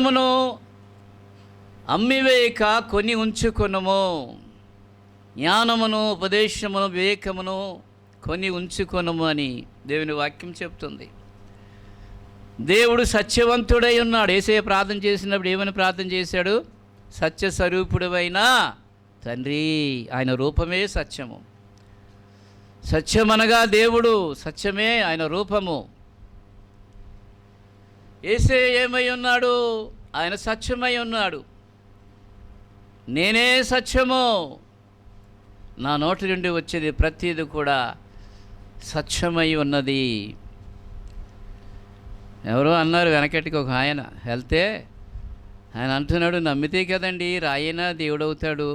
ధనమును అమ్మివేయక కొని ఉంచుకొనుము. జ్ఞానమును, ఉపదేశమును, వివేకమును కొని ఉంచుకొనుము అని దేవుని వాక్యం చెప్తుంది. దేవుడు సత్యవంతుడై ఉన్నాడు. యేసయ్య ప్రార్థన చేసినప్పుడు ఏమని ప్రార్థన చేశాడు? సత్యస్వరూపుడైన తండ్రి. ఆయన రూపమే సత్యము. సత్యమనగా దేవుడు, సత్యమే ఆయన రూపము. యేసయ్య ఏమై ఉన్నాడు? ఆయన సత్యమై ఉన్నాడు. నేనే సత్యము, నా నోటి నుండి వచ్చేది ప్రతిది కూడా సత్యమై ఉన్నది. ఎవరో అన్నారు వెనకటికి, ఒక ఆయన వెళ్తే ఆయన అంటున్నాడు, నమ్మితే కదండి రాయినా దేవుడవుతాడు.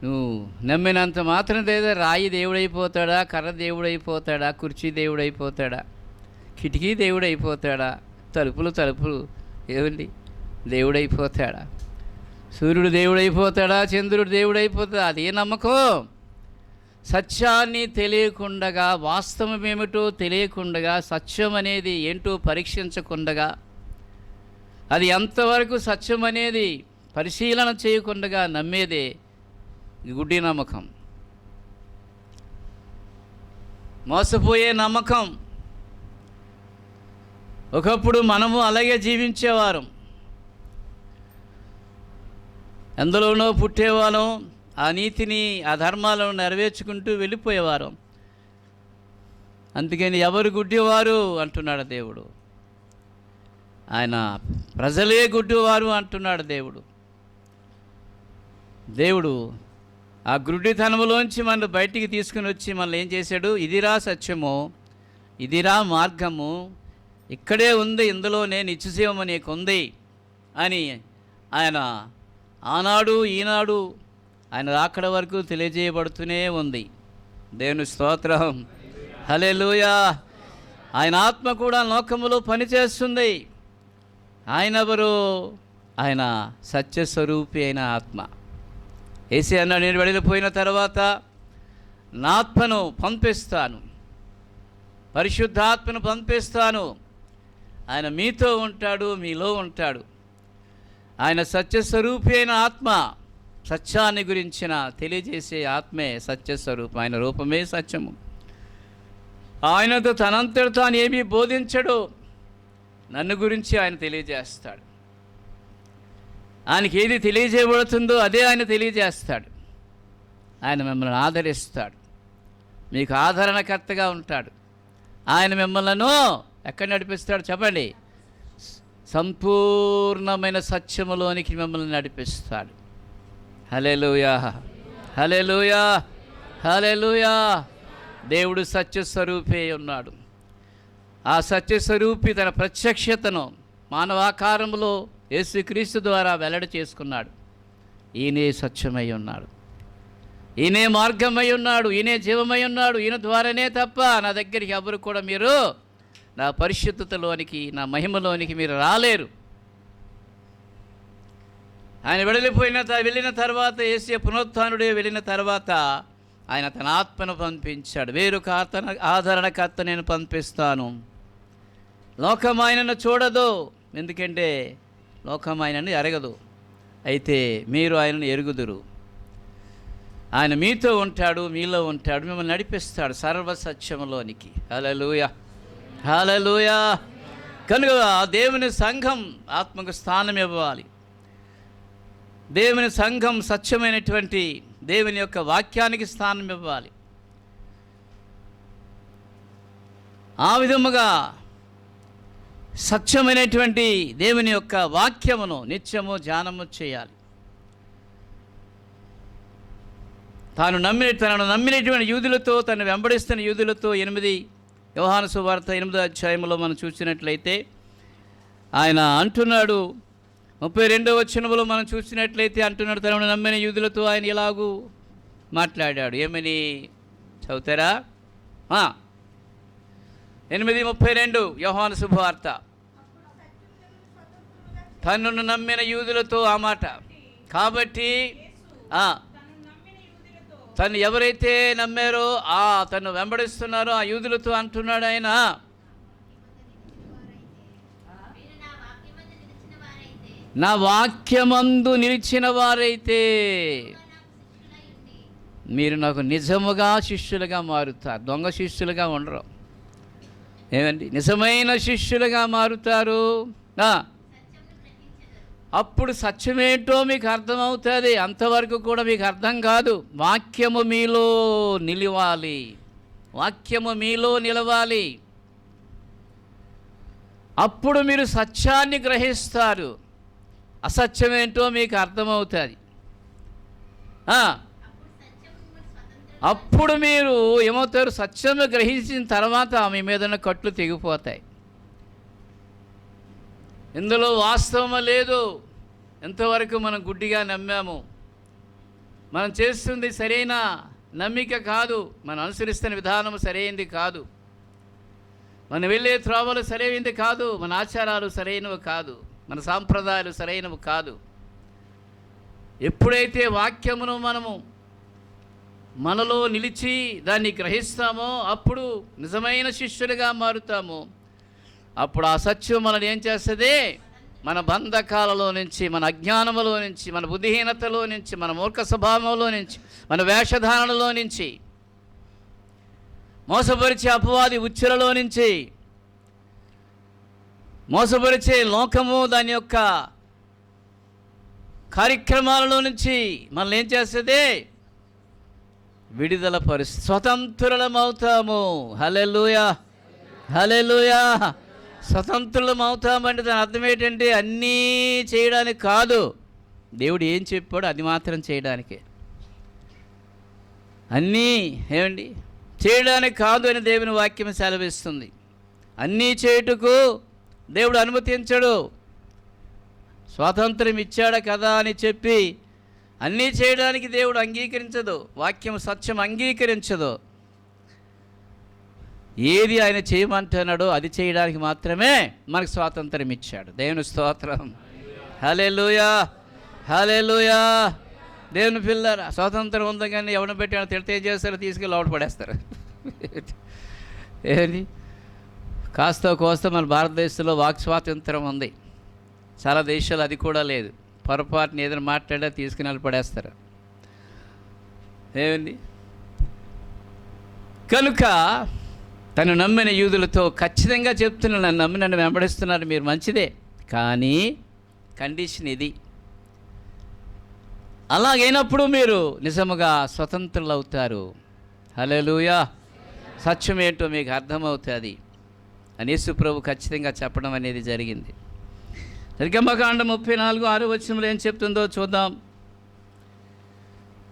నువ్వు నమ్మినంత మాత్రం లేదా రాయి దేవుడైపోతాడా? కర్ర దేవుడైపోతాడా? కుర్చీ దేవుడైపోతాడా? కిటికీ దేవుడైపోతాడా? తలుపులు ఏమండి దేవుడైపోతాడా? సూర్యుడు దేవుడైపోతాడా? చంద్రుడు దేవుడైపోతాడా? అదే నమ్మకం. సత్యాన్ని తెలియకుండగా, వాస్తవం ఏమిటో తెలియకుండగా, సత్యం అనేది ఏంటో పరీక్షించకుండగా, అది ఎంతవరకు సత్యం అనేది పరిశీలన చేయకుండగా నమ్మేదే గుడ్డి నమ్మకం, మోసపోయే నమ్మకం. ఒకప్పుడు మనము అలాగే జీవించేవారం. ఎందులోనో పుట్టేవాళ్ళం, ఆ నీతిని, ఆ ధర్మాలను నెరవేర్చుకుంటూ వెళ్ళిపోయేవారు. అందుకని ఎవరు గుడ్డివారు అంటున్నాడు దేవుడు. ఆయన ప్రజలే గుడ్డివారు అంటున్నాడు దేవుడు. దేవుడు ఆ గుడ్డితనములోంచి మనల్ని బయటికి తీసుకుని వచ్చి మనల్ని ఏం చేశాడు? ఇదిరా సత్యము, ఇదిరా మార్గము, ఇక్కడే ఉంది, ఇందులోనే నిత్యజీవము నీకు ఉంది అని ఆయన ఆనాడు ఈనాడు ఆయన రాకడ వరకు తెలియజేయబడుతూనే ఉంది. దేవుని స్తోత్రం, హల్లెలూయా. ఆయన ఆత్మ కూడా లోకములో పనిచేస్తుంది. ఆయన ఎవరు? ఆయన సత్యస్వరూపి అయిన ఆత్మ. యేసయ్య అన్నాడు, నేను వెళ్ళిపోయిన తర్వాత నా ఆత్మను పంపిస్తాను, పరిశుద్ధాత్మను పంపిస్తాను. ఆయన మీతో ఉంటాడు, మీలో ఉంటాడు. ఆయన సత్యస్వరూపి అయిన ఆత్మ, సత్యాన్ని గురించిన తెలియజేసే ఆత్మే సత్యస్వరూపం. ఆయన రూపమే సత్యము. ఆయనతో తనంతట తాను ఏమీ బోధించడు, నన్ను గురించి ఆయన తెలియజేస్తాడు. ఆయనకి ఏది తెలియజేయబడుతుందో అదే ఆయన తెలియజేస్తాడు. ఆయన మిమ్మల్ని ఆదరిస్తాడు, మీకు ఆదరణకర్తగా ఉంటాడు. ఆయన మిమ్మల్ని ఎక్కడ నడిపిస్తాడు చెప్పండి? సంపూర్ణమైన సత్యములోనికి మిమ్మల్ని నడిపిస్తాడు. హల్లెలూయా, హల్లెలూయా, హల్లెలూయా. దేవుడు సత్యస్వరూపే ఉన్నాడు. ఆ సత్యస్వరూపి తన ప్రత్యక్షతను మానవాకారంలో యేసుక్రీస్తు ద్వారా వెల్లడి చేసుకున్నాడు. ఈయనే సత్యమై ఉన్నాడు, ఈయనే మార్గమై ఉన్నాడు, ఈయనే జీవమై ఉన్నాడు. ఈయన ద్వారానే తప్ప నా దగ్గరికి ఎవరు కూడా మీరు నా పరిశుద్ధతలోనికి, నా మహిమలోనికి మీరు రాలేరు. ఆయన వెళ్ళిన తర్వాత, యేసయ్య పునరుత్థానుడే వెళ్ళిన తర్వాత ఆయన తన ఆత్మను పంపించాడు. వేరొక ఆదరణకర్త నేను పంపిస్తాను. లోకం ఆయనను చూడదు, ఎందుకంటే లోకం ఆయనను ఎరగదు. అయితే మీరు ఆయనను ఎరుగుదురు. ఆయన మీతో ఉంటాడు, మీలో ఉంటాడు, మిమ్మల్ని నడిపిస్తాడు సర్వసత్యములోనికి. హల్లెలూయా, హల్లెలూయా. కనుక దేవుని సంఘం ఆత్మకు స్థానం ఇవ్వాలి. దేవుని సంఘం సత్యమైనటువంటి దేవుని యొక్క వాక్యానికి స్థానం ఇవ్వాలి. ఆ విధముగా సత్యమైనటువంటి దేవుని యొక్క వాక్యమును నిత్యము ధ్యానము చేయాలి. తనను నమ్మినటువంటి యూదులతో, తను వెంబడిస్తున్న యూదులతో 8 యోహాను సువార్త 8వ అధ్యాయంలో మనం చూసినట్లయితే ఆయన అంటున్నాడు, 32వ వచనంలో మనం చూసినట్లయితే అంటున్నాడు, తనను నమ్మిన యూదులతో ఆయన ఇలాగూ మాట్లాడాడు. ఏమని చదువుతారా? 8:32 యోహాను శుభవార్త. తనను నమ్మిన యూదులతో ఆ మాట. కాబట్టి తను ఎవరైతే నమ్మారో, తను వెంబడిస్తున్నారో ఆ యూదులతో అంటున్నాడు ఆయన, నా వాక్యమందు నిలిచిన వారైతే మీరు నాకు నిజముగా శిష్యులుగా మారుతారు. దొంగ శిష్యులుగా ఉండరు. ఏమండి? నిజమైన శిష్యులుగా మారుతారు. అప్పుడు సత్యమేంటో మీకు అర్థమవుతుంది. అంతవరకు కూడా మీకు అర్థం కాదు. వాక్యము మీలో నిలవాలి. వాక్యము మీలో నిలవాలి. అప్పుడు మీరు సత్యాన్ని గ్రహిస్తారు. అసత్యమేంటో మీకు అర్థమవుతుంది. అప్పుడు మీరు ఏమవుతారు? సత్యము గ్రహించిన తర్వాత మీ మీద ఉన్న కట్లు తెగిపోతాయి. ఇందులో వాస్తవం లేదు. ఎంతవరకు మనం గుడ్డిగా నమ్మాము. మనం చేస్తుంది సరైన నమ్మిక కాదు. మనం అనుసరిస్తున్న విధానం సరైనది కాదు. మనం వెళ్ళే త్రోవలు సరైనది కాదు. మన ఆచారాలు సరైనవి కాదు. మన సాంప్రదాయాలు సరైనవి కాదు. ఎప్పుడైతే వాక్యమును మనలో నిలిచి దాన్ని గ్రహిస్తామో అప్పుడు నిజమైన శిష్యులుగా మారుతాము. అప్పుడు ఆ సత్యం మనల్ని ఏం చేస్తుంది? మన బంధకాలలో నుంచి, మన అజ్ఞానములో నుంచి, మన బుద్ధిహీనతలో నుంచి, మన మూర్ఖ స్వభావంలో నుంచి, మన వేషధారణలో నుంచి, మోసపరిచే అపవాది ఉచ్చులలో నుంచి, మోసపరిచే లోకము దాని యొక్క కార్యక్రమాలలో నుంచి మనల్ని ఏం చేస్తుంది? విడుదల పరిస్థితి, స్వతంత్రులమవుతాము. హల్లెలూయా, హల్లెలూయా. స్వతంత్రులమవుతామంటే దాని అర్థం ఏంటంటే అన్నీ చేయడానికి కాదు. దేవుడు ఏం చెప్పాడో అది మాత్రం చేయడానికే. అన్నీ ఏమండి చేయడానికి కాదు అని దేవుని వాక్యం సెలవిస్తుంది. అన్నీ చేయుటకు దేవుడు అనుమతించడు. స్వాతంత్రం ఇచ్చాడు కదా అని చెప్పి అన్నీ చేయడానికి దేవుడు అంగీకరించదు. వాక్యం సత్యం అంగీకరించదు. ఏది ఆయన చేయమంటున్నాడో అది చేయడానికి మాత్రమే మనకు స్వాతంత్రం ఇచ్చాడు. దేవుని స్తోత్రం. హల్లెలూయా, హల్లెలూయా. దేవుని పిల్లరా, స్వాతంత్రం ఉంది కానీ ఎవరిని పెట్టి తిడితే ఏం చేస్తారో తీసుకెళ్ళి లోపల పడేస్తారు. ఏంటి? కాస్త కోస్త మన భారతదేశంలో వాక్ స్వాతంత్రం ఉంది. చాలా దేశాలు అది కూడా లేదు. పొరపాటుని ఏదైనా మాట్లాడా తీసుకుని వెళ్ళి పడేస్తారు. ఏమండి? కనుక తను నమ్మిన యూదులతో ఖచ్చితంగా చెప్తున్నాను, నన్ను నమ్మి నన్ను వెంబడిస్తున్నారు మీరు, మంచిదే, కానీ కండిషన్ ఇది. అలాగైనప్పుడు మీరు నిజముగా స్వతంత్రులు అవుతారు. హల్లెలూయా. సత్యం ఏంటో మీకు అర్థమవుతుంది అని యేసు ప్రభు ఖచ్చితంగా చెప్పడం అనేది జరిగింది. నిర్గమకాండం 34:6 ఏం చెప్తుందో చూద్దాం.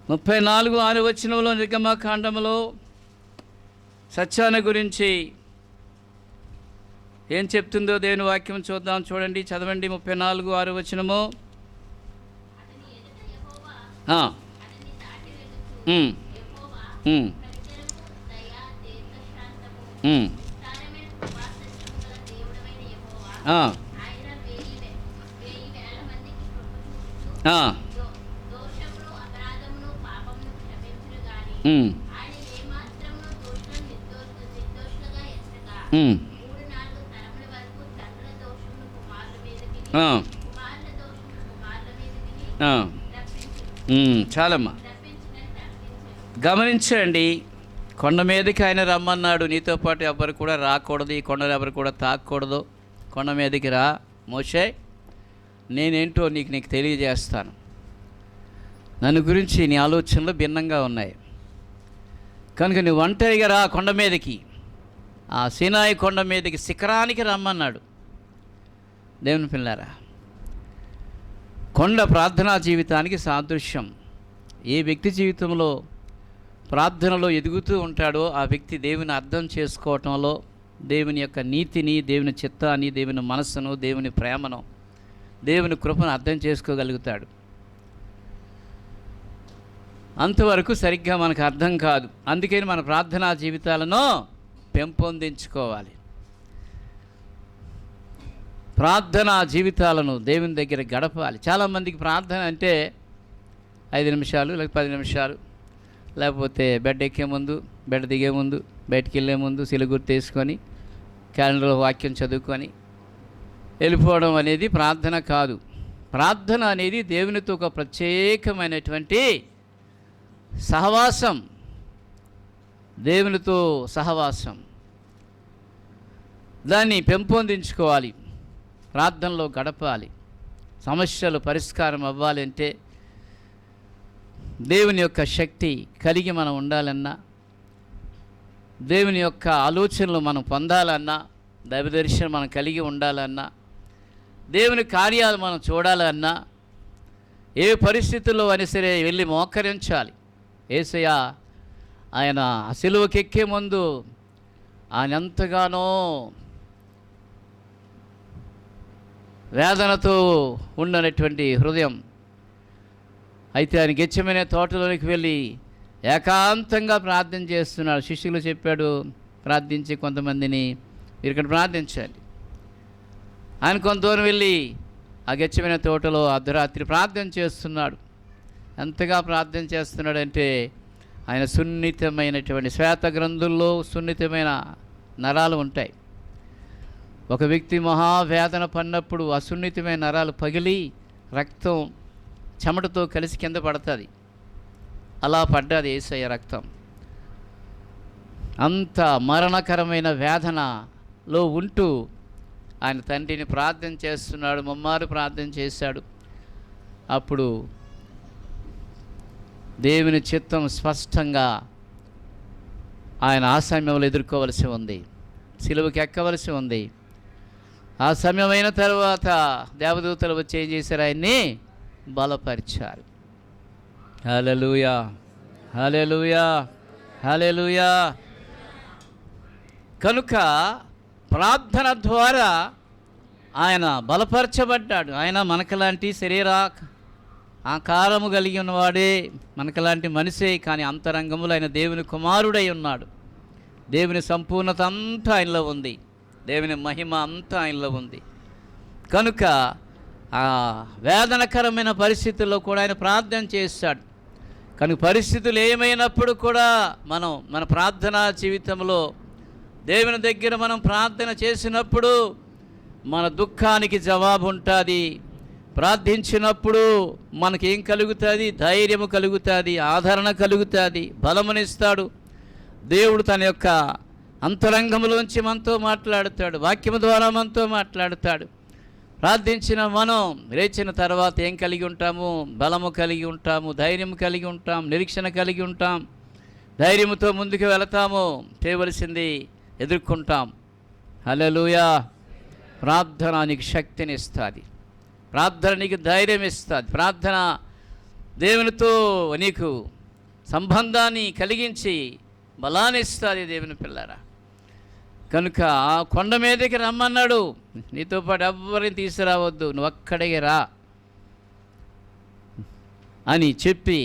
34:6 నిర్గమకాండంలో సత్యాన్ని గురించి ఏం చెప్తుందో దేవుని వాక్యం చూద్దాం. చూడండి, చదవండి. 34:6 చాలమ్మా, గమనించండి. కొండ మీదకి ఆయన రమ్మన్నాడు. నీతో పాటు ఎవరు కూడా రాకూడదు, ఈ కొండలు ఎవరు కూడా తాకూడదు. కొండ మీదకి రా మోషే, నేనేంటో నీకు తెలియజేస్తాను. నన్ను గురించి నీ ఆలోచనలు భిన్నంగా ఉన్నాయి కనుక నువ్వు ఒంటరిగా రా కొండ మీదకి. ఆ సీనాయి కొండ మీదకి శిఖరానికి రమ్మన్నాడు. దేవుని పిల్లారా, కొండ ప్రార్థనా జీవితానికి సాదృశ్యం. ఏ వ్యక్తి జీవితంలో ప్రార్థనలో ఎదుగుతూ ఉంటాడో ఆ వ్యక్తి దేవుని అర్థం చేసుకోవటంలో, దేవుని యొక్క నీతిని, దేవుని చిత్తాన్ని, దేవుని మనస్సును, దేవుని ప్రేమను, దేవుని కృపను అర్థం చేసుకోగలుగుతాడు. అంతవరకు సరిగ్గా మనకు అర్థం కాదు. అందుకని మన ప్రార్థనా జీవితాలను పెంపొందించుకోవాలి. ప్రార్థనా జీవితాలను దేవుని దగ్గర గడపాలి. చాలామందికి ప్రార్థన అంటే 5 నిమిషాలు లేక 10 నిమిషాలు, లేకపోతే బెడ్ ఎక్కే ముందు, బెడ్ దిగే ముందు, బయటికి వెళ్ళే ముందు సిలుగుర్తు తీసుకొని క్యాలెండర్లో వాక్యం చదువుకొని వెళ్ళిపోవడం అనేది ప్రార్థన కాదు. ప్రార్థన అనేది దేవునితో ఒక ప్రత్యేకమైనటువంటి సహవాసం, దేవునితో సహవాసం. దాన్ని పెంపొందించుకోవాలి, ప్రార్థనలో గడపాలి. సమస్యలు పరిష్కారం అవ్వాలి అంటే దేవుని యొక్క శక్తి కలిగి మనం ఉండాలన్నా, దేవుని యొక్క ఆలోచనలు మనం పొందాలన్నా, దైవ దర్శనం మనం కలిగి ఉండాలన్నా, దేవుని కార్యాలు మనం చూడాలన్నా, ఏ పరిస్థితుల్లో అయినా సరే వెళ్ళి మోకరించాలి. యేసయ్య ఆయన సిలువకెక్కే ముందు ఆయన ఎంతగానో వేదనతో ఉండనటువంటి హృదయం. అయితే ఆయన గెత్సేమనే తోటలోనికి వెళ్ళి ఏకాంతంగా ప్రార్థన చేస్తున్నాడు. శిష్యులు చెప్పాడు, ప్రార్థించి కొంతమందిని మీరు ఇక్కడ ప్రార్థించాలి. ఆయన కొంత దూరం వెళ్ళి ఆ గెత్సేమనే తోటలో అర్ధరాత్రి ప్రార్థన చేస్తున్నాడు. ఎంతగా ప్రార్థన చేస్తున్నాడంటే ఆయన సున్నితమైనటువంటి శ్వేత గ్రంథుల్లో సున్నితమైన నరాలు ఉంటాయి. ఒక వ్యక్తి మహావేదన పడినప్పుడు ఆ సున్నితమైన నరాలు పగిలి రక్తం చెమటతో కలిసి కింద పడుతుంది. అలా పడ్డది యేసయ్య రక్తం. అంత మరణకరమైన వేదనలో ఉంటూ ఆయన తండ్రిని ప్రార్థన చేస్తున్నాడు. ముమ్మారు ప్రార్థన చేశాడు. అప్పుడు దేవుని చిత్తం స్పష్టంగా ఆయన ఆ సమయంలో ఎదుర్కోవలసి ఉంది, సిలువకి ఎక్కవలసి ఉంది. ఆ సమయం అయిన తర్వాత దేవదూతలు వచ్చి ఏం చేశారు? ఆయన్ని బలపరిచారు. హల్లెలూయా, హల్లెలూయా, హల్లెలూయా. కనుక ప్రార్థన ద్వారా ఆయన బలపరచబడ్డాడు. ఆయన మనకలాంటి శరీర ఆకారము కలిగి ఉన్నవాడే, మనకలాంటి మనిషే, కానీ అంతరంగములో ఆయన దేవుని కుమారుడై ఉన్నాడు. దేవుని సంపూర్ణత అంతా ఆయనలో ఉంది, దేవుని మహిమ అంతా ఆయనలో ఉంది. కనుక ఆ వేదనకరమైన పరిస్థితుల్లో కూడా ఆయన ప్రార్థన చేశాడు. కనుక పరిస్థితులు ఏమైనప్పుడు కూడా మన ప్రార్థనా జీవితంలో దేవుని దగ్గర మనం ప్రార్థన చేసినప్పుడు మన దుఃఖానికి జవాబు ఉంటుంది. ప్రార్థించినప్పుడు మనకేం కలుగుతుంది? ధైర్యము కలుగుతుంది, ఆదరణ కలుగుతుంది, బలమునిస్తాడు. దేవుడు తన యొక్క అంతరంగంలోంచి మనతో మాట్లాడుతాడు, వాక్యము ద్వారా మనతో మాట్లాడుతాడు. ప్రార్థించిన మనం లేచిన తర్వాత ఏం కలిగి ఉంటాము? బలము కలిగి ఉంటాము, ధైర్యం కలిగి ఉంటాం, నిరీక్షణ కలిగి ఉంటాం. ధైర్యంతో ముందుకు వెళతాము, చేయవలసింది ఎదుర్కొంటాం. హల్లెలూయా. ప్రార్థన నీకు శక్తిని ఇస్తుంది, ప్రార్థన నీకు ధైర్యం ఇస్తుంది, ప్రార్థన దేవునితో నీకు సంబంధాన్ని కలిగించి బలాన్ని ఇస్తుంది దేవుని పిల్లరా. కనుక కొండ మీదకి రమ్మన్నాడు. నీతో పాటు ఎవ్వరిని తీసుకురావద్దు, నువ్వు అక్కడికి రా అని చెప్పి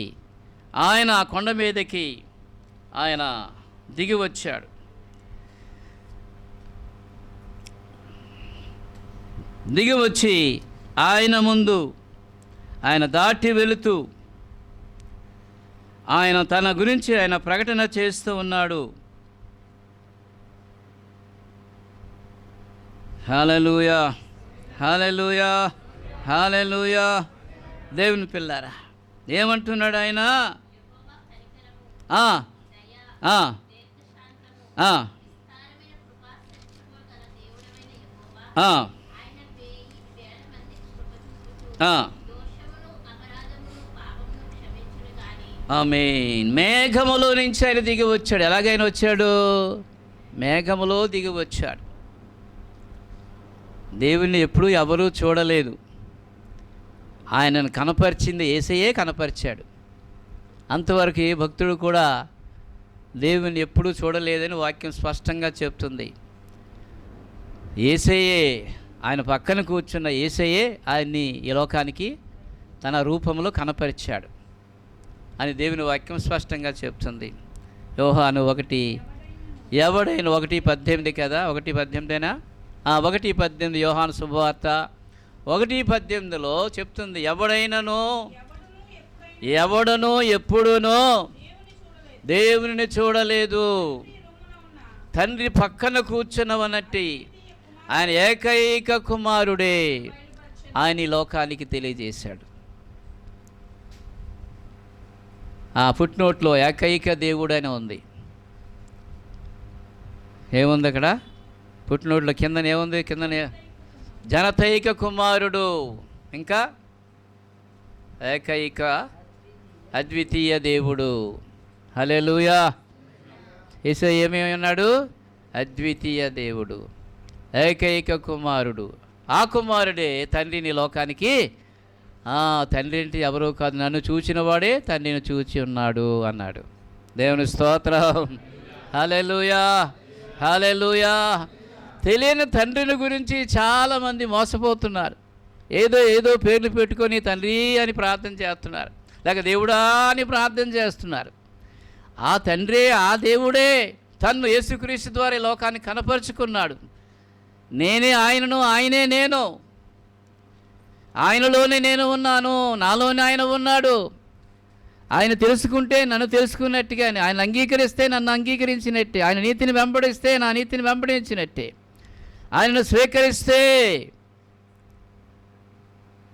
ఆయన ఆ కొండ మీదకి ఆయన దిగి వచ్చాడు. దిగి వచ్చి ఆయన ముందు ఆయన దాటి వెళుతూ ఆయన తన గురించి ఆయన ప్రకటన చేస్తూ ఉన్నాడు. హల్లెలూయా, హల్లెలూయా, హల్లెలూయా. దేవుని పిల్లారా, ఏమంటున్నాడు ఆయన? ఆమేన్. మేఘములో నుంచి ఆయన దిగి వచ్చాడు. ఎలాగైనా వచ్చాడు? మేఘములో దిగి వచ్చాడు. దేవుణ్ణి ఎప్పుడూ ఎవరూ చూడలేదు, ఆయనను కనపరిచింది యేసయ్యే కనపరిచాడు. అంతవరకు ఏ భక్తుడు కూడా దేవుణ్ణి ఎప్పుడూ చూడలేదని వాక్యం స్పష్టంగా చెప్తుంది. యేసయ్యే, ఆయన పక్కన కూర్చున్న యేసయ్యే ఆయన్ని ఈ లోకానికి తన రూపంలో కనపరిచాడు అని దేవుని వాక్యం స్పష్టంగా చెప్తుంది. యోహాను 1 ఎవడైనా 1:18 కదా, 1:18 1:18 యోహాను శుభవార్త 1:18లో చెప్తుంది, ఎవడనో ఎప్పుడునో దేవుని చూడలేదు, తండ్రి పక్కన కూర్చున్నవనట్టి ఆయన ఏకైక కుమారుడే ఆయన ఈ లోకానికి తెలియజేశాడు. ఆ ఫుట్నోట్లో ఏకైక దేవుడు అని ఉంది. ఏముంది అక్కడ ఫుట్నోట్లో? కిందనే ఏముంది? కిందనే జనతైక కుమారుడు, ఇంకా ఏకైక అద్వితీయ దేవుడు. హల్లెలూయా. యేసయ్య ఏమేమి ఉన్నాడు? అద్వితీయ దేవుడు, ఏకైక కుమారుడు. ఆ కుమారుడే తండ్రిని లోకానికి, తండ్రి అంటే ఎవరో కాదు, నన్ను చూచిన వాడే తండ్రిని చూచి ఉన్నాడు అన్నాడు. దేవుని స్తోత్రం. హల్లెలూయా, హల్లెలూయా. తెలియని తండ్రిని గురించి చాలామంది మోసపోతున్నారు. ఏదో పేర్లు పెట్టుకొని తండ్రి అని ప్రార్థన చేస్తున్నారు, లేక దేవుడా అని ప్రార్థన చేస్తున్నారు. ఆ తండ్రే, ఆ దేవుడే తన్ను యేసుక్రీస్తు ద్వారా ఈ లోకాన్ని కనపరుచుకున్నాడు. నేనే ఆయనను, ఆయనే నేను. ఆయనలోనే నేను ఉన్నాను, నాలోనే ఆయన ఉన్నాడు. ఆయన తెలుసుకుంటే నన్ను తెలుసుకున్నట్టుగానే, ఆయన అంగీకరిస్తే నన్ను అంగీకరించినట్టే, ఆయన నీతిని వెంబడిస్తే నా నీతిని వెంబడించినట్టే, ఆయనను స్వీకరిస్తే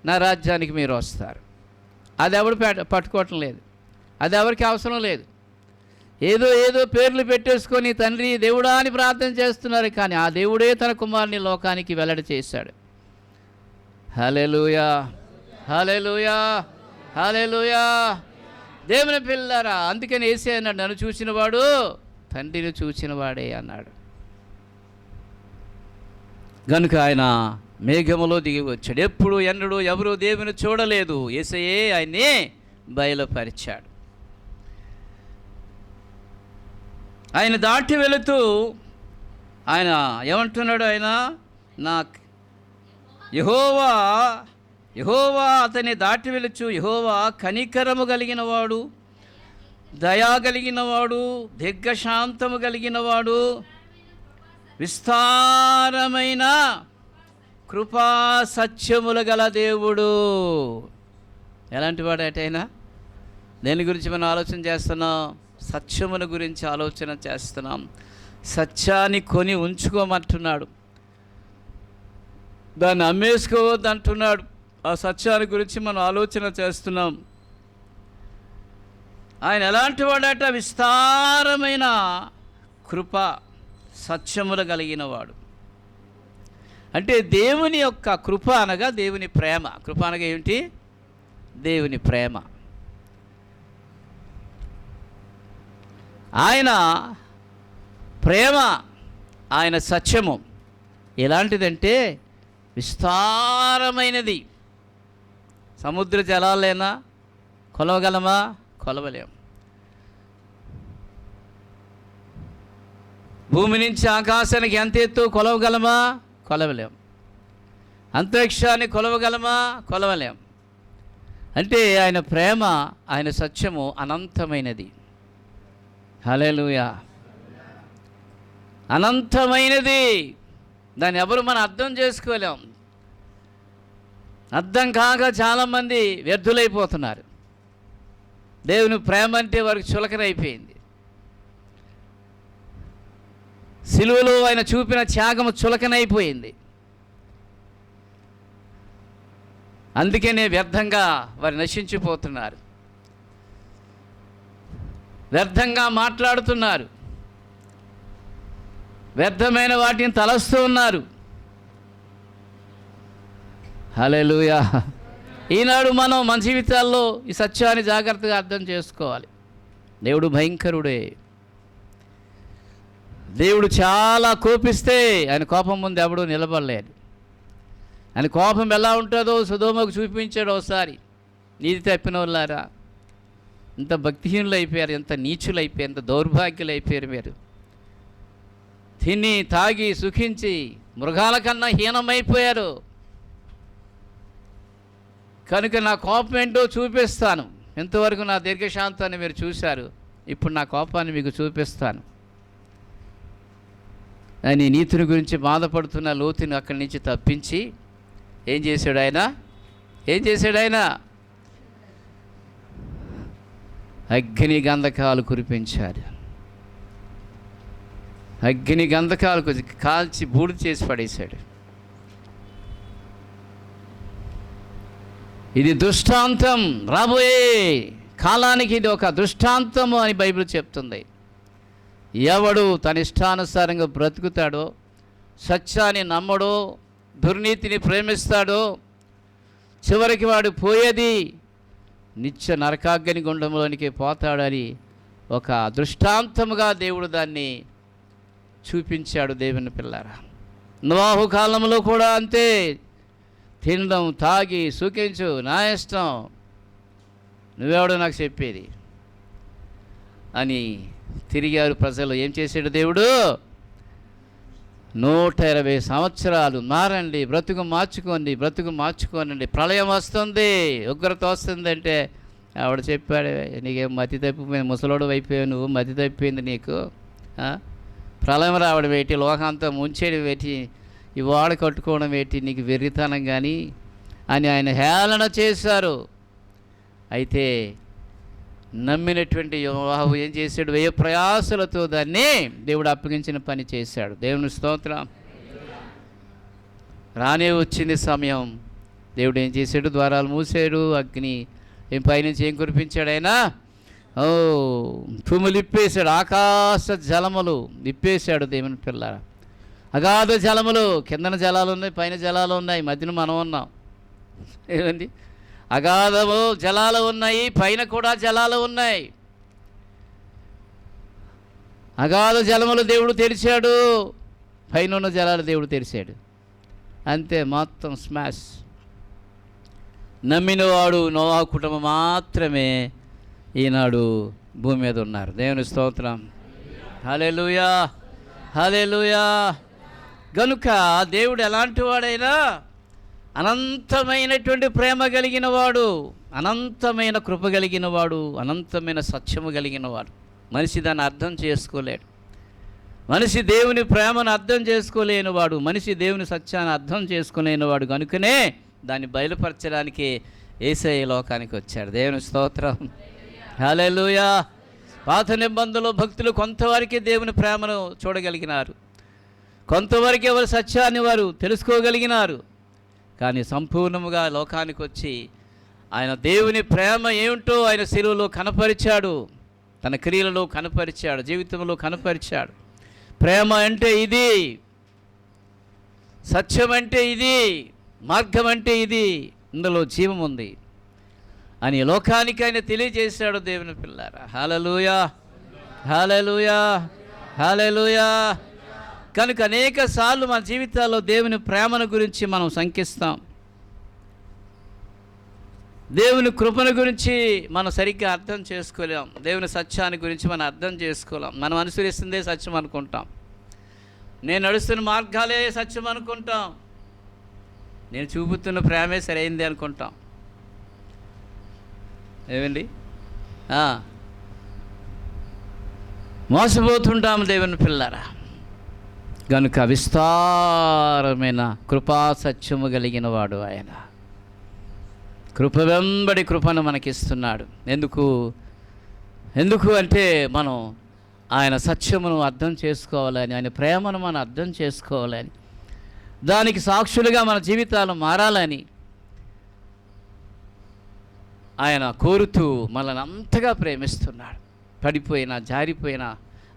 నా రాజ్యానికి మీరు వస్తారు. అది ఎవడు పట్టుకోవటం లేదు, అది ఎవరికి అవసరం లేదు. ఏదో పేర్లు పెట్టేసుకొని తండ్రి దేవుడా అని ప్రార్థన చేస్తున్నారు, కానీ ఆ దేవుడే తన కుమారుని లోకానికి వెల్లడి చేశాడు. హల్లెలూయా, హల్లెలూయా, హల్లెలూయా. దేవుని పిల్లారా, అందుకని యేసే అన్నాడు, నన్ను చూసినవాడు తండ్రిని చూసినవాడే అన్నాడు. కనుక ఆయన మేఘములో దిగి వచ్చాడు. ఎప్పుడు ఎన్నడూ ఎవరు దేవుని చూడలేదు, యేసయ్యే ఆయన్ని బయలుపరిచాడు. ఆయన దాటి వెళుతూ ఆయన ఏమంటున్నాడు? ఆయన నా యెహోవా అతన్ని దాటి వెళుచు, యెహోవా కనికరము కలిగినవాడు, దయా కలిగినవాడు, దీర్ఘశాంతము కలిగినవాడు, విస్తారమైన కృపా సత్యములు గల దేవుడు. ఎలాంటి వాడు అటైనా? దేని గురించి మనం ఆలోచన చేస్తున్నాం? సత్యముల గురించి ఆలోచన చేస్తున్నాం. సత్యాన్ని కొని ఉంచుకోమంటున్నాడు, దాన్ని అమ్మేసుకోవద్దు అంటున్నాడు. ఆ సత్యాన్ని గురించి మనం ఆలోచన చేస్తున్నాం. ఆయన ఎలాంటి వాడట? విస్తారమైన కృప సత్యములు కలిగిన వాడు. అంటే దేవుని యొక్క కృప అనగా దేవుని ప్రేమ. కృప అనగా ఏమిటి? దేవుని ప్రేమ. ఆయన ప్రేమ, ఆయన సత్యము ఎలాంటిదంటే విస్తారమైనది. సముద్ర జలాలైనా కొలవగలమా? కొలవలేం. భూమి నుంచి ఆకాశానికి ఎంత ఎత్తు కొలవగలమా? కొలవలేం. అంతరిక్షాన్ని కొలవగలమా? కొలవలేం. అంటే ఆయన ప్రేమ, ఆయన సత్యము అనంతమైనది. హల్లెలూయా, అనంతమైనది. దాన్ని ఎవరు మనం అర్థం చేసుకోలేం. అర్థం కాక చాలామంది వ్యర్థులైపోతున్నారు. దేవుని ప్రేమ అంటే వారికి చులకనైపోయింది. సిలువలో ఆయన చూపిన త్యాగము చులకనైపోయింది. అందుకనే వ్యర్థంగా వారు నశించిపోతున్నారు, వ్యర్థంగా మాట్లాడుతున్నారు, వ్యర్థమైన వాటిని తలస్తూ ఉన్నారు. హల్లెలూయా. ఈనాడు మనం మన జీవితాల్లో ఈ సత్యాన్ని జాగ్రత్తగా అర్థం చేసుకోవాలి. దేవుడు భయంకరుడే. దేవుడు చాలా కోపిస్తే ఆయన కోపం ముందు ఎవడూ నిలబడలేడు. ఆయన కోపం ఎలా ఉంటుందో సొదొమకు చూపించాడు ఒకసారి. నీతి తప్పిన వాళ్ళారా, ఎంత భక్తిహీనులు అయిపోయారు, ఎంత నీచులు అయిపోయారు, ఎంత దౌర్భాగ్యులు అయిపోయారు మీరు. తిని తాగి సుఖించి మృగాల కన్నా హీనమైపోయారు. కనుక నా కోపం ఏంటో చూపిస్తాను. ఇంతవరకు నా దీర్ఘశాంతాన్ని మీరు చూశారు, ఇప్పుడు నా కోపాన్ని మీకు చూపిస్తాను అని నీతిని గురించి బాధపడుతున్న లోతుని అక్కడి నుంచి తప్పించి ఏం చేశాడు ఆయన? అగ్ని గంధకాలు కురిపించాడు. అగ్ని గంధకాలు కాల్చి బూడిద చేసి పడేశాడు. ఇది దృష్టాంతం, రాబోయే కాలానికి ఇది ఒక దృష్టాంతము అని బైబిల్ చెప్తుంది. ఎవడు తన ఇష్టానుసారంగా బ్రతుకుతాడో, సత్యాన్ని నమ్మడో, దుర్నీతిని ప్రేమిస్తాడో, చివరికి వాడు పోయేది నిత్య నరకాగ్ని గుండంలోనికి పోతాడని ఒక దృష్టాంతముగా దేవుడు దాన్ని చూపించాడు. దేవుని పిల్లారా, నోవాహు కాలంలో కూడా అంతే. తినడం, తాగి సుఖించు, నా ఇష్టం, నువ్వెవడో నాకు చెప్పేది అని తిరిగారు ప్రజలు. ఏం చేశాడు దేవుడు? 120 సంవత్సరాలు మారండి, బ్రతుకు మార్చుకోనండి, ప్రళయం వస్తుంది, ఉగ్రత వస్తుంది అంటే ఆవిడ చెప్పాడు, నీకేం మతి తప్పిపోయింది, ముసలోడు అయిపోయావు నువ్వు, మతి తప్పిపోయింది నీకు, ప్రళయం రావడం ఏంటి, లోకంతా ముంచేయడం ఏంటి, ఈ వాడ కట్టుకోవడం ఏంటి, నీకు వెర్రితనం కానీ అని ఆయన హేళన చేశారు. అయితే నమ్మినటువంటి యోవాహు ఏం చేశాడు? వ్యయ ప్రయాసలతో దాన్ని దేవుడు అప్పగించిన పని చేశాడు. దేవుని స్తోత్రం. రానే వచ్చింది సమయం. దేవుడు ఏం చేశాడు? ద్వారాలు మూసాడు, అగ్ని పైనుంచి ఏం కురిపించాడు ఆయన? భూములు ఇప్పేశాడు, ఆకాశ జలములు ఇప్పేశాడు. దేవుని పిల్లారా, అగాధ జలములు, కిందన జలాలు ఉన్నాయి, పైన జలాలు ఉన్నాయి, మధ్యన మనం ఉన్నాం. ఏమండి? అగాధము జలాలు ఉన్నాయి, పైన కూడా జలాలు ఉన్నాయి. అగాధ జలములు దేవుడు తెరిచాడు, పైన ఉన్న జలాలు దేవుడు తెరిచాడు. అంతే, మొత్తం స్మాష్. నమ్మినవాడు నోవా కుటుంబం మాత్రమే ఈనాడు భూమి మీద ఉన్నారు. దేవుని స్తోత్రం. హల్లెలూయా, హల్లెలూయా. గనుక దేవుడు ఎలాంటి వాడైనా అనంతమైనటువంటి ప్రేమ కలిగిన వాడు, అనంతమైన కృప కలిగిన వాడు, అనంతమైన సత్యము కలిగిన వాడు. మనిషి దాన్ని అర్థం చేసుకోలేడు. మనిషి దేవుని ప్రేమను అర్థం చేసుకోలేనివాడు, మనిషి దేవుని సత్యాన్ని అర్థం చేసుకోలేనివాడు. కనుకనే దాన్ని బయలుపరచడానికి యేసయ్య లోకానికి వచ్చాడు. దేవుని స్తోత్రం. హల్లెలూయా. పాత నిబంధనలో భక్తులు కొంతవరకే దేవుని ప్రేమను చూడగలిగినారు, కొంతవరకే వారి సత్యాన్ని వారు తెలుసుకోగలిగినారు. కానీ సంపూర్ణముగా లోకానికి వచ్చి ఆయన దేవుని ప్రేమ ఏమిటో ఆయన శిలువలో కనపరిచాడు, తన క్రియలలో కనపరిచాడు, జీవితంలో కనపరిచాడు. ప్రేమ అంటే ఇది, సత్యం అంటే ఇది, మార్గం అంటే ఇది, ఇందులో జీవం ఉంది అని లోకానికి ఆయన తెలియజేశాడు. దేవుని పిల్లారా, హల్లెలూయా, హల్లెలూయా, హల్లెలూయా. కనుక అనేక సార్లు మన జీవితాల్లో దేవుని ప్రేమను గురించి మనం శంకిస్తాం, దేవుని కృపను గురించి మనం సరిగ్గా అర్థం చేసుకోలేం, దేవుని సత్యాన్ని గురించి మనం అర్థం చేసుకోలేం. మనం అనుసరిస్తుందే సత్యం అనుకుంటాం, నేను నడుస్తున్న మార్గాలే సత్యం అనుకుంటాం, నేను చూపుతున్న ప్రేమే సరైంది అనుకుంటాం. ఏమండి? మోసపోతుంటాము దేవుని పిల్లారా. కనుక విస్తారమైన కృపా సత్యము కలిగిన వాడు ఆయన. కృప వెంబడి కృపను మనకిస్తున్నాడు. ఎందుకు అంటే మనం ఆయన సత్యమును అర్థం చేసుకోవాలని, ఆయన ప్రేమను మనం అర్థం చేసుకోవాలని, దానికి సాక్షులుగా మన జీవితాలు మారాలని ఆయన కోరుతూ మనల్ని అంతగా ప్రేమిస్తున్నాడు. పడిపోయినా, జారిపోయినా,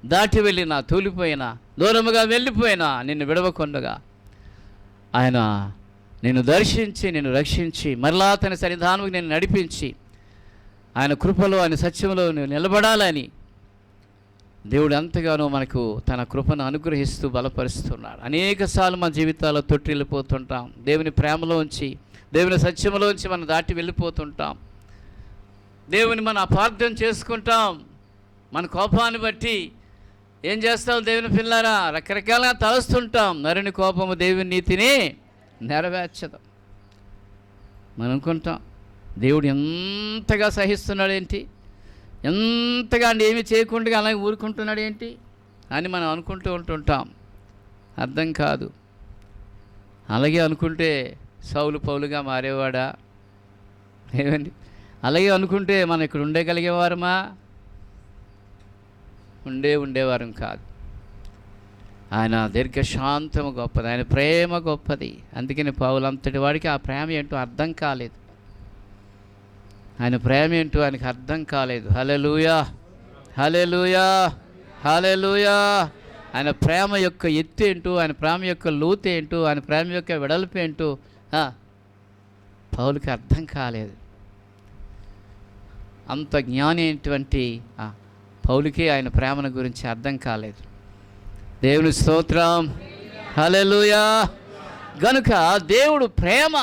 దాటి వెళ్ళినా, తూలిపోయినా, దూరముగా వెళ్ళిపోయినా నిన్ను విడవకుండగా ఆయన నిన్ను దర్శించి, నిన్ను రక్షించి, మరలా తన సన్నిధానముకు నేను నడిపించి, ఆయన కృపలో, ఆయన సత్యంలో నువ్వు నిలబడాలని దేవుడు ఎంతగానో మనకు తన కృపను అనుగ్రహిస్తూ బలపరుస్తున్నాడు. అనేకసార్లు మన జీవితాల్లో తొట్టిల్లిపోతుంటాం, దేవుని ప్రేమలోంచి, దేవుని సత్యంలోంచి మనం దాటి వెళ్ళిపోతుంటాం, దేవుని మనం అపార్థం చేసుకుంటాం. మన కోపాన్ని బట్టి ఏం చేస్తాం దేవుని పిల్లారా? రకరకాలుగా తలుస్తుంటాం. నరుని కోపము దేవుని నీతిని నెరవేర్చదు. మనం అనుకుంటాం దేవుడు ఎంతగా సహిస్తున్నాడు ఏంటి, ఎంతగా ఏమి చేయకుండా అలాగే ఊరుకుంటున్నాడు ఏంటి అని మనం అనుకుంటూ ఉంటుంటాం. అర్థం కాదు. అలాగే అనుకుంటే సౌలు పౌలుగా మారేవాడా? ఏమండి? అలాగే అనుకుంటే మనం ఇక్కడ ఉండగలిగేవారమా? ఉండేవారం కాదు. ఆయన దీర్ఘశాంతము గొప్పది, ఆయన ప్రేమ గొప్పది. అందుకని పౌలు అంతటి వాడికి ఆ ప్రేమ ఏంటో అర్థం కాలేదు. ఆయన ప్రేమ ఏంటో ఆయనకు అర్థం కాలేదు. హల్లెలూయా, హల్లెలూయా, హల్లెలూయా. ఆయన ప్రేమ యొక్క ఎత్తు ఏంటో, ఆయన ప్రేమ యొక్క లోతు ఏంటో, ఆయన ప్రేమ యొక్క వెడల్పు ఏంటో పౌలుకి అర్థం కాలేదు. అంత జ్ఞాని అయినటువంటి పౌలుకి ఆయన ప్రేమను గురించి అర్థం కాలేదు. దేవుని స్తోత్రం, హల్లెలూయా. గనుక దేవుడు ప్రేమ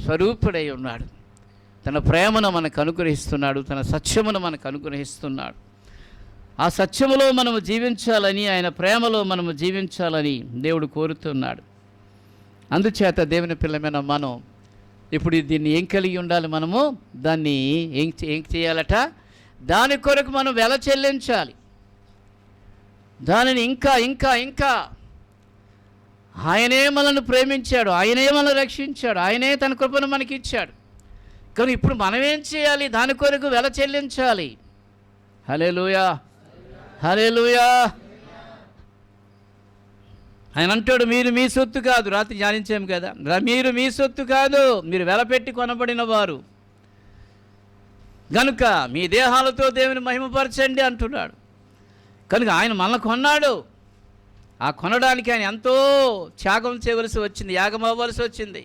స్వరూపుడై ఉన్నాడు. తన ప్రేమను మనకు అనుగ్రహిస్తున్నాడు, తన సత్యమును మనకు అనుగ్రహిస్తున్నాడు. ఆ సత్యములో మనము జీవించాలని, ఆయన ప్రేమలో మనము జీవించాలని దేవుడు కోరుతున్నాడు. అందుచేత దేవుని పిల్లమైన మనం ఇప్పుడు దీన్ని ఏం కలిగి ఉండాలి? మనము దాన్ని ఏం చేయాలట? దాని కొరకు మనం వెల చెల్లించాలి. దానిని ఇంకా ఇంకా ఇంకా ఆయనే మనల్ని ప్రేమించాడు, ఆయనే మనల్ని రక్షించాడు, ఆయనే తన కృపను మనకి ఇచ్చాడు. కానీ ఇప్పుడు మనం ఏం చేయాలి? దాని కొరకు వెల చెల్లించాలి. హల్లెలూయా, హల్లెలూయా. ఆయన అంటాడు, మీరు మీ సొత్తు కాదు. రాత్రి ధ్యానించాము కదా, మీరు మీ సొత్తు కాదు, మీరు వెలపెట్టి కొనబడిన వారు గనుక మీ దేహాలతో దేవుని మహిమపరచండి అంటున్నాడు. కనుక ఆయన మనల్ని కొన్నాడు. ఆ కొనడానికి ఆయన ఎంతో త్యాగం చేయవలసి వచ్చింది, యాగం అవ్వవలసి వచ్చింది.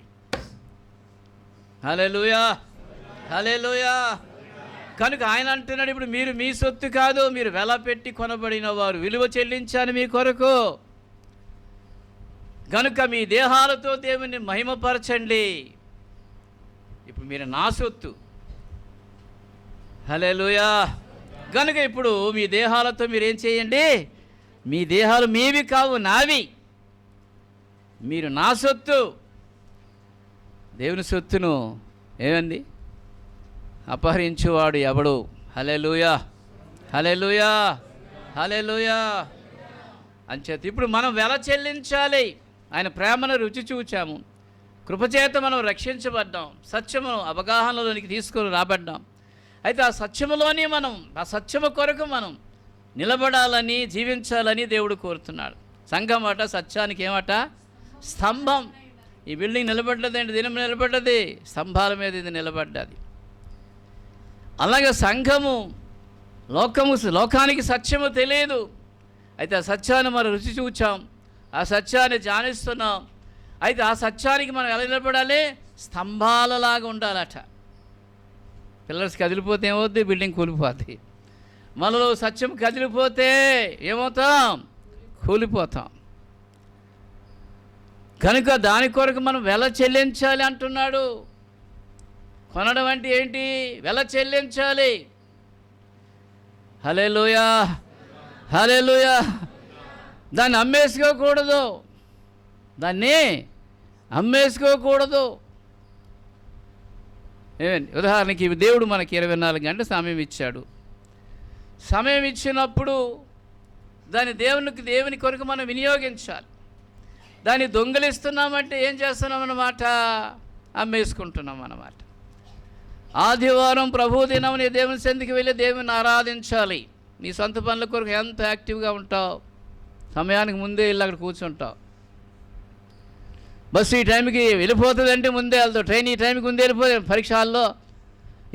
హల్లెలూయా, హల్లెలూయా. కనుక ఆయన అంటున్నాడు, ఇప్పుడు మీరు మీ సొత్తు కాదు, మీరు వెలపెట్టి కొనబడిన వారు, విలువ చెల్లించాను మీ కొరకు. కనుక మీ దేహాలతో దేవుని మహిమపరచండి. ఇప్పుడు మీరు నా సొత్తు. హల్లెలూయా. కనుక ఇప్పుడు మీ దేహాలతో మీరేం చేయండి? మీ దేహాలు మీవి కావు, నావి. మీరు నా సొత్తు. దేవుని సొత్తును ఏమండి అపహరించువాడు ఎవడు? హల్లెలూయా, హల్లెలూయా, హల్లెలూయా. అంచేత ఇప్పుడు మనం వెల చెల్లించాలి. ఆయన ప్రేమను రుచి చూచాము, కృపచేత మనం రక్షించబడ్డాం, సత్యమును అవగాహనలోనికి తీసుకొని రాబడ్డాం. అయితే ఆ సత్యములోనే మనం, ఆ సత్యము కొరకు మనం నిలబడాలని, జీవించాలని దేవుడు కోరుతున్నాడు. సంఘం అట సత్యానికి ఏమట? స్తంభం. ఈ బిల్డింగ్ నిలబడ్డదండి, దినం నిలబడ్డది, స్తంభాల మీద ఇది నిలబడ్డది. అలాగే సంఘము, లోకానికి సత్యము తెలియదు. అయితే ఆ సత్యాన్ని మనం రుచి చూచాం, ఆ సత్యాన్ని ధ్యానిస్తున్నాం. అయితే ఆ సత్యానికి మనం ఎలా నిలబడాలి? స్తంభాలలాగా ఉండాలట. పిల్లర్స్ కదిలిపోతే ఏమవుద్ది? బిల్డింగ్ కూలిపోద్ది. మనలో సత్యం కదిలిపోతే ఏమవుతాం? కూలిపోతాం. కనుక దాని కొరకు మనం వెల చెల్లించాలి అంటున్నాడు. కొనడం అంటే ఏంటి? వెల చెల్లించాలి. హల్లెలూయా, హల్లెలూయా. దాన్ని అమ్మేసుకోకూడదు, దాన్ని అమ్మేసుకోకూడదు. ఏమండి, ఉదాహరణకి దేవుడు మనకి 24 గంటల సమయం ఇచ్చాడు. సమయం ఇచ్చినప్పుడు దాన్ని దేవుని కొరకు మనం వినియోగించాలి. దాన్ని దొంగలిస్తున్నామంటే ఏం చేస్తున్నాం అన్నమాట? అమ్మేసుకుంటున్నాం అన్నమాట. ఆదివారం ప్రభు దినం నీ దేవుని సన్నిధికి వెళ్ళి దేవుని ఆరాధించాలి. నీ సొంత పనుల కొరకు ఎంత యాక్టివ్గా ఉంటావు? సమయానికి ముందే వెళ్ళి అక్కడ కూర్చుంటావు. బస్సు ఈ టైంకి వెళ్ళిపోతుందంటే ముందే వెళ్తావు. ట్రైన్ ఈ టైంకి ముందే వెళ్ళిపోతుంది. పరీక్ష హాల్లో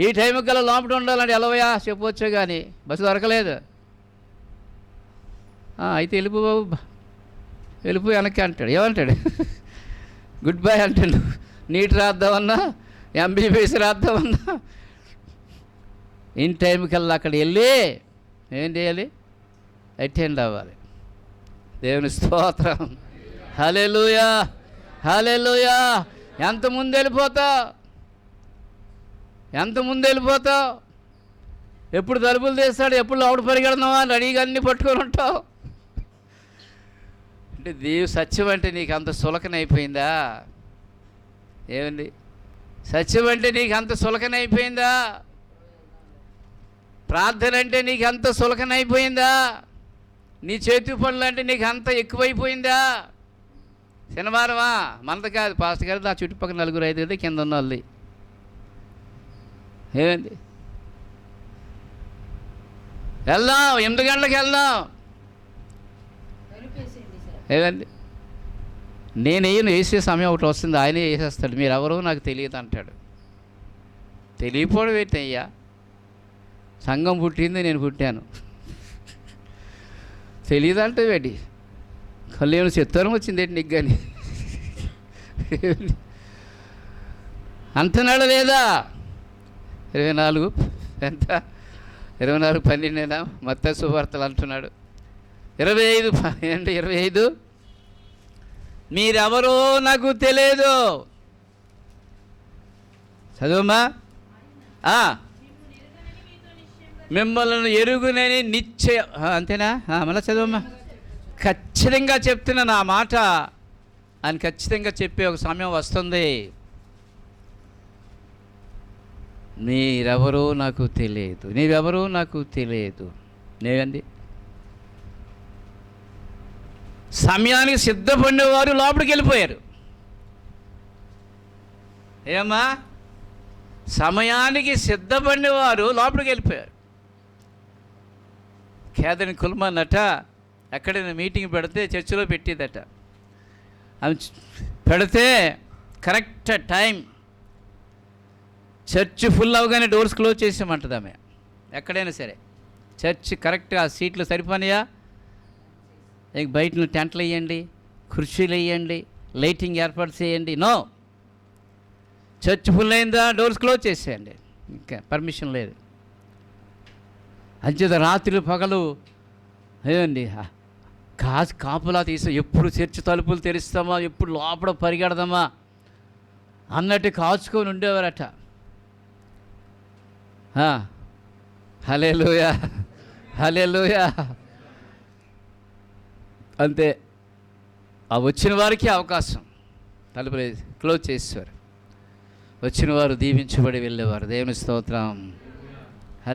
ఈ టైంకి గల లోపల ఉండాలంటే ఎలవయా చెప్పవచ్చే, కానీ బస్సు దొరకలేదు. అయితే వెళ్ళిపో బాబు, వెళ్ళిపోయి వెనక్కి అంటాడు. ఏమంటాడు? గుడ్ బై అంటాడు. నీట్ రాద్దామన్నా, ఎంబీబీఎస్ రాద్దామన్నా ఇన్ టైంకి వెళ్ళి అక్కడ వెళ్ళి ఏం చేయాలి? అటెండ్ అవ్వాలి. దేవుని స్తోత్రం, హల్లెలూయా, హల్లెలూయా. ఎంత ముందు వెళ్ళిపోతావు? ఎంత ముందు వెళ్ళిపోతావు? ఎప్పుడు తలుపులు తీస్తాడు, ఎప్పుడు లోపల పరిగెడదామా రెడీగా అన్నీ పట్టుకొని ఉంటావు. అంటే సత్యం అంటే నీకు అంత సులకనైపోయిందా? ఏమండి, సత్యం అంటే నీకు అంత సులకనైపోయిందా? ప్రార్థన అంటే నీకు అంత సులకనైపోయిందా? నీ చేతి పనులు అంటే నీకు అంత ఎక్కువైపోయిందా? శనివారమా? మనది కాదు, పాస్టర్ గారు, నా చుట్టుపక్కల 4-5 కింద ఉన్న వాళ్ళది. ఏమండి, వెళ్దాం, 8 గంటలకు వెళ్దాం. ఏమండి, నేను వేసే సమయం ఒకటి వస్తుంది, ఆయనే వేసేస్తాడు. మీరు ఎవరో నాకు తెలియదు అంటాడు. తెలియపోవడం ఏంటయ్యా, సంఘం పుట్టింది, నేను పుట్టాను, తెలియదంటే వేటి కళ్ళు ఏమైనా చిత్రం వచ్చిందేంటి నీకు కానీ అంటున్నాడు లేదా? 24 ఎంత 24:12 మత్తయి సువార్తలు అంటున్నాడు. 25 మీరెవరో నాకు తెలియదు. చదువమ్మా. మిమ్మల్ని ఎరుగునని నిశ్చయ, అంతేనా? మళ్ళీ చదువమ్మా. ఖచ్చితంగా చెప్తున్నా నా మాట అని ఖచ్చితంగా చెప్పే ఒక సమయం వస్తుంది. మీరెవరో నాకు తెలియదు, నీవెవరో నాకు తెలియదు. నేనండి సమయానికి సిద్ధపడినవారు లోపలికి వెళ్ళిపోయారు. ఏమ్మా, సమయానికి సిద్ధపడినవారు లోపలికి వెళ్ళిపోయారు. కేదరి కుల్మాన్ అట ఎక్కడైనా మీటింగ్ పెడితే చర్చిలో పెట్టేదట. ఆమె పెడితే కరెక్ట్ టైం చర్చ్ ఫుల్ అవగానే డోర్స్ క్లోజ్ చేసామంటుంది ఆమె. ఎక్కడైనా సరే చర్చ్ కరెక్ట్గా ఆ సీట్లు సరిపోనాయా, బయట టెంట్లు వేయండి, కుర్చీలు వేయండి, లైటింగ్ ఏర్పాటు చేయండి. నో, చర్చ్ ఫుల్ అయిందా డోర్స్ క్లోజ్ చేసేయండి, ఇంకా పర్మిషన్ లేదు. అంచేత రాత్రి పగలు ఏమండి కాపులా తీసాం, ఎప్పుడు చర్చ్ తలుపులు తెరుస్తామా, ఎప్పుడు లోపల పరిగెడదామా అన్నట్టు కాచుకొని ఉండేవారట. హల్లెలూయా, హల్లెలూయా. అంతే, ఆ వచ్చిన వారికి అవకాశం, తలుపులు క్లోజ్ చేసేవారు. వచ్చిన వారు దీవించబడి వెళ్ళేవారు. దేవుని స్తోత్రం.